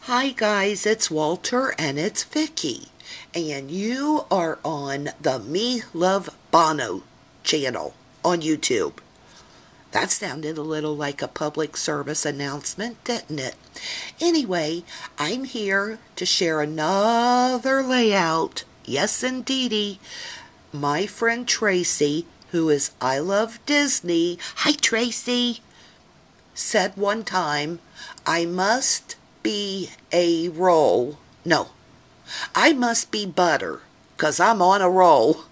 Hi guys, it's Walter and it's Vicky, and you are on the Me Love Bono channel on YouTube. That sounded a little like a public service announcement, didn't it? Anyway, I'm here to share another layout. Yes, indeedy. My friend Tracy, who is I Love Disney, hi Tracy, said one time, I must be a roll. No, I must be butter, 'cause I'm on a roll.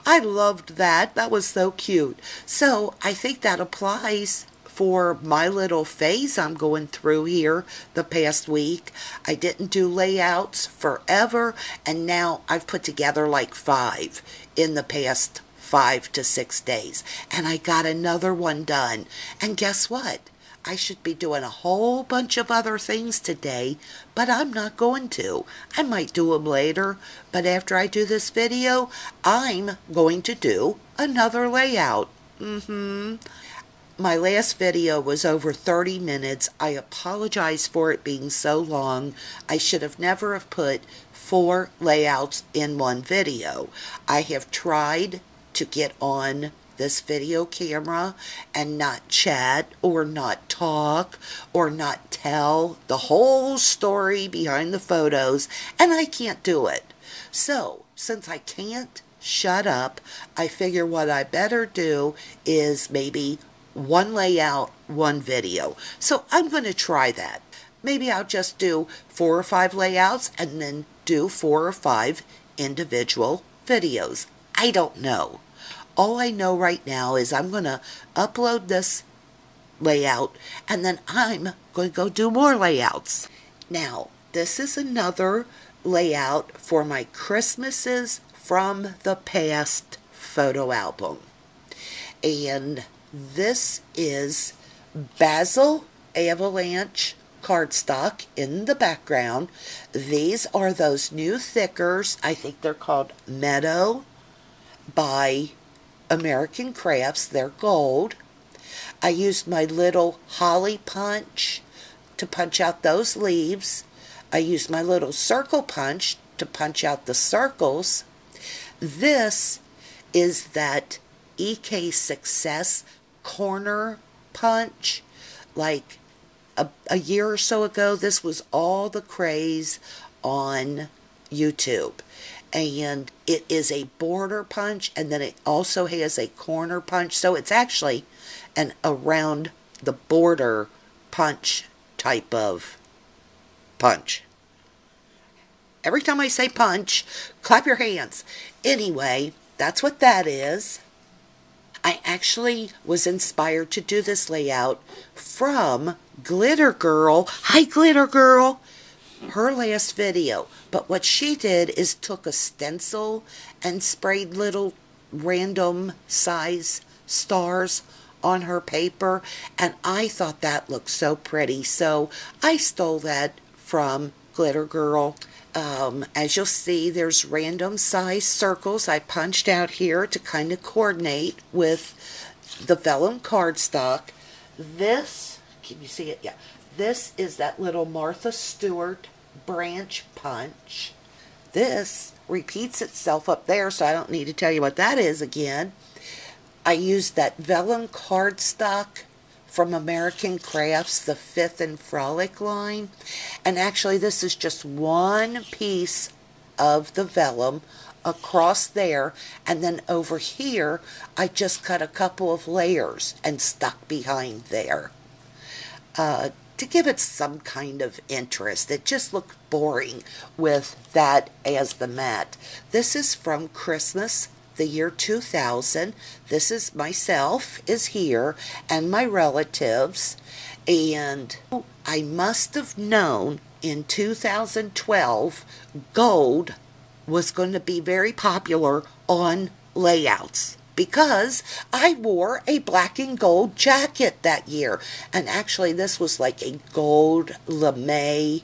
I loved that. That was so cute. So I think that applies for my little phase I'm going through here the past week. I didn't do layouts forever, and now I've put together like 5 in the past 5 to 6 days. And I got another one done. And guess what? I should be doing a whole bunch of other things today, but I'm not going to. I might do them later, but after I do this video, I'm going to do another layout. My last video was over 30 minutes. I apologize for it being so long. I should have never have put 4 layouts in one video. I have tried to get on this video camera and not chat or not talk or not tell the whole story behind the photos, and I can't do it. So, since I can't shut up, I figure what I better do is maybe one layout, one video. So I'm going to try that. Maybe I'll just do 4 or 5 layouts and then do 4 or 5 individual videos. I don't know. All I know right now is I'm going to upload this layout and then I'm going to go do more layouts. Now, this is another layout for my Christmases from the past photo album. And this is Basil Avalanche cardstock in the background. These are those new thickers. I think they're called Meadow by American Crafts. They're gold. I used my little holly punch to punch out those leaves. I used my little circle punch to punch out the circles. This is that EK Success corner punch. Like a year or so ago, this was all the craze on YouTube. And it is a border punch, and then it also has a corner punch. So it's actually an around the border punch type of punch. Every time I say punch, clap your hands. Anyway, that's what that is. I actually was inspired to do this layout from Glitter Girl. Hi, Glitter Girl. Her last video. But what she did is took a stencil and sprayed little random size stars on her paper, and I thought that looked so pretty, so I stole that from Glitter Girl. As you'll see, there's random size circles I punched out here to kind of coordinate with the vellum cardstock. This, can you see it? Yeah. This is that little Martha Stewart branch punch. This repeats itself up there, so I don't need to tell you what that is again. I used that vellum cardstock from American Crafts, the 5th and Frolic line. And actually, this is just one piece of the vellum across there, and then over here, I just cut a couple of layers and stuck behind there. To give it some kind of interest. It just looked boring with that as the mat. This is from Christmas, the year 2000. This is myself is here and my relatives. And I must have known in 2012 gold was going to be very popular on layouts, because I wore a black and gold jacket that year. And actually, this was like a gold lame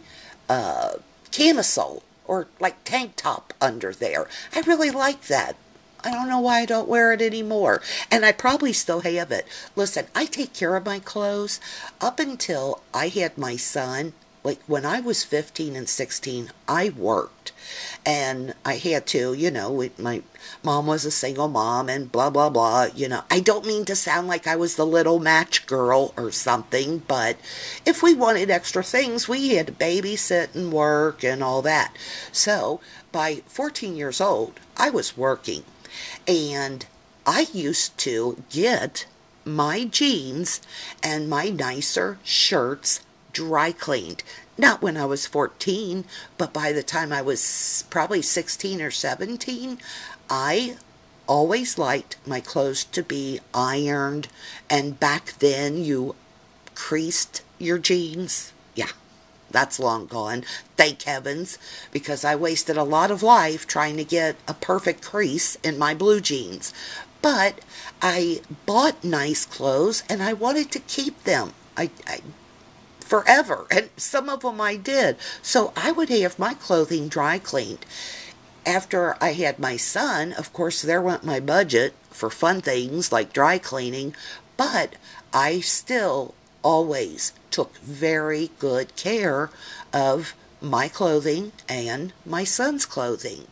camisole or like tank top under there. I really like that. I don't know why I don't wear it anymore. And I probably still have it. Listen, I take care of my clothes. Up until I had my son, Like when I was 15 and 16, I worked. And I had to, my mom was a single mom and blah, blah, blah. I don't mean to sound like I was the little match girl or something, but if we wanted extra things, we had to babysit and work and all that. So by 14 years old, I was working. And I used to get my jeans and my nicer shirts dry cleaned. Not when I was 14, but by the time I was probably 16 or 17, I always liked my clothes to be ironed. And back then, you creased your jeans. Yeah, that's long gone. Thank heavens, because I wasted a lot of life trying to get a perfect crease in my blue jeans. But I bought nice clothes and I wanted to keep them. I forever, and some of them I did. So I would have my clothing dry cleaned. After I had my son, of course, there went my budget for fun things like dry cleaning, but I still always took very good care of my clothing and my son's clothing.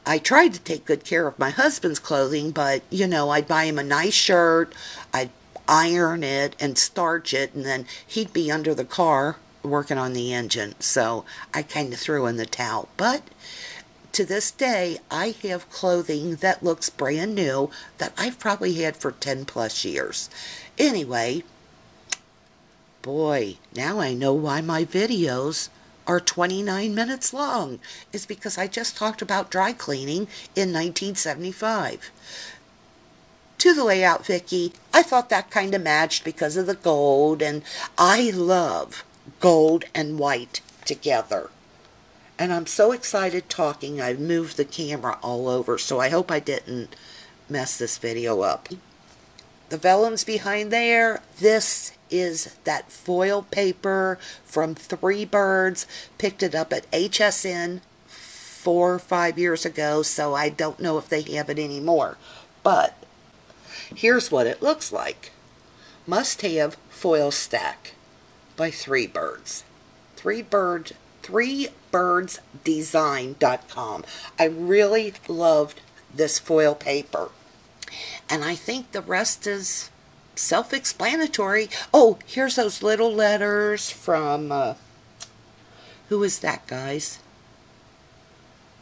I tried to take good care of my husband's clothing, but, I'd buy him a nice shirt, I'd iron it and starch it, and then he'd be under the car working on the engine. So I kind of threw in the towel. But to this day, I have clothing that looks brand new that I've probably had for 10 plus years. Anyway, boy, now I know why my videos are 29 minutes long. It's because I just talked about dry cleaning in 1975. To the layout, Vicky, I thought that kind of matched because of the gold, and I love gold and white together. And I'm so excited talking, I've moved the camera all over, so I hope I didn't mess this video up. The velum's behind there. This is that foil paper from Three Birds. Picked it up at HSN 4 or 5 years ago, so I don't know if they have it anymore. But here's what it looks like. Must have foil stack by Three Birds. threebirdsdesign.com. I really loved this foil paper. And I think the rest is self-explanatory. Oh, here's those little letters from, who is that, guys?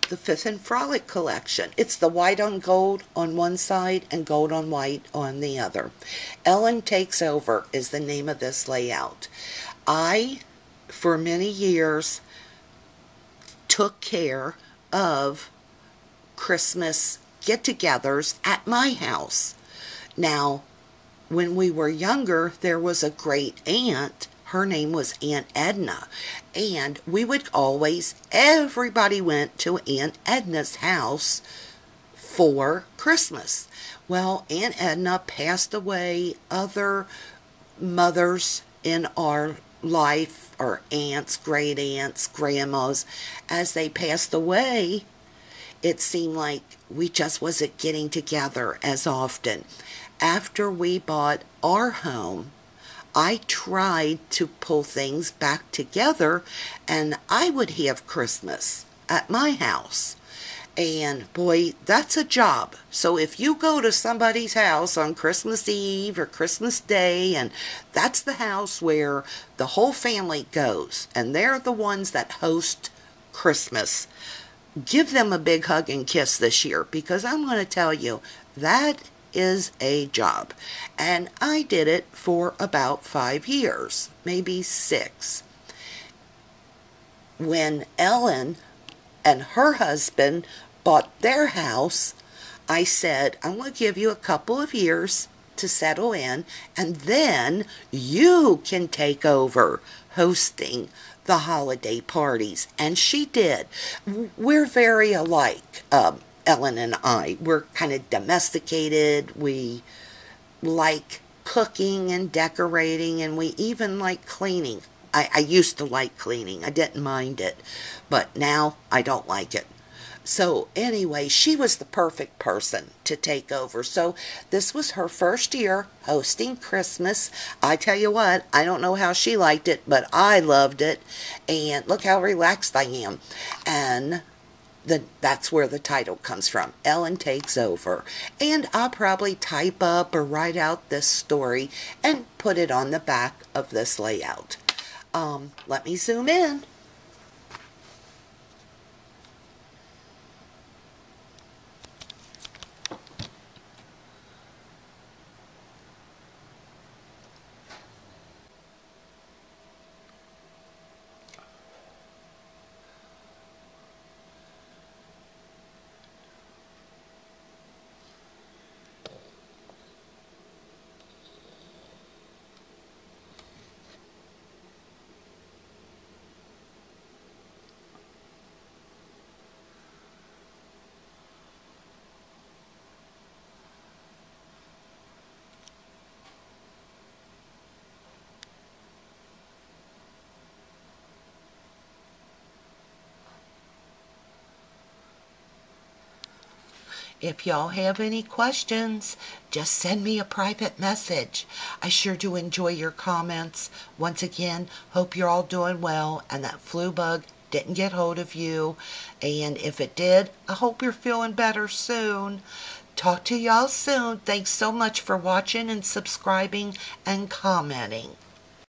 The Fifth and Frolic collection. It's the white on gold on one side and gold on white on the other. Ellen Takes Over is the name of this layout. I, for many years, took care of Christmas get-togethers at my house. Now, when we were younger, there was a great aunt. Her name was Aunt Edna. And we would always, everybody went to Aunt Edna's house for Christmas. Well, Aunt Edna passed away. Other mothers in our life, or aunts, great aunts, grandmas, as they passed away, it seemed like we just wasn't getting together as often. After we bought our home, I tried to pull things back together, and I would have Christmas at my house. And boy, that's a job. So if you go to somebody's house on Christmas Eve or Christmas Day, and that's the house where the whole family goes, and they're the ones that host Christmas, give them a big hug and kiss this year, because I'm going to tell you, that is a job. And I did it for about 5 years, maybe 6. When Ellen and her husband bought their house, I said, I'm going to give you a couple of years to settle in, and then you can take over hosting the holiday parties. And she did. We're very alike, Ellen and I. We're kind of domesticated. We like cooking and decorating, and we even like cleaning. I used to like cleaning. I didn't mind it, but now I don't like it. So anyway, she was the perfect person to take over. So this was her first year hosting Christmas. I tell you what, I don't know how she liked it, but I loved it. And look how relaxed I am. And that's where the title comes from. Ellen Takes Over. And I'll probably type up or write out this story and put it on the back of this layout. Let me zoom in. If y'all have any questions, just send me a private message. I sure do enjoy your comments. Once again, hope you're all doing well and that flu bug didn't get hold of you. And if it did, I hope you're feeling better soon. Talk to y'all soon. Thanks so much for watching and subscribing and commenting.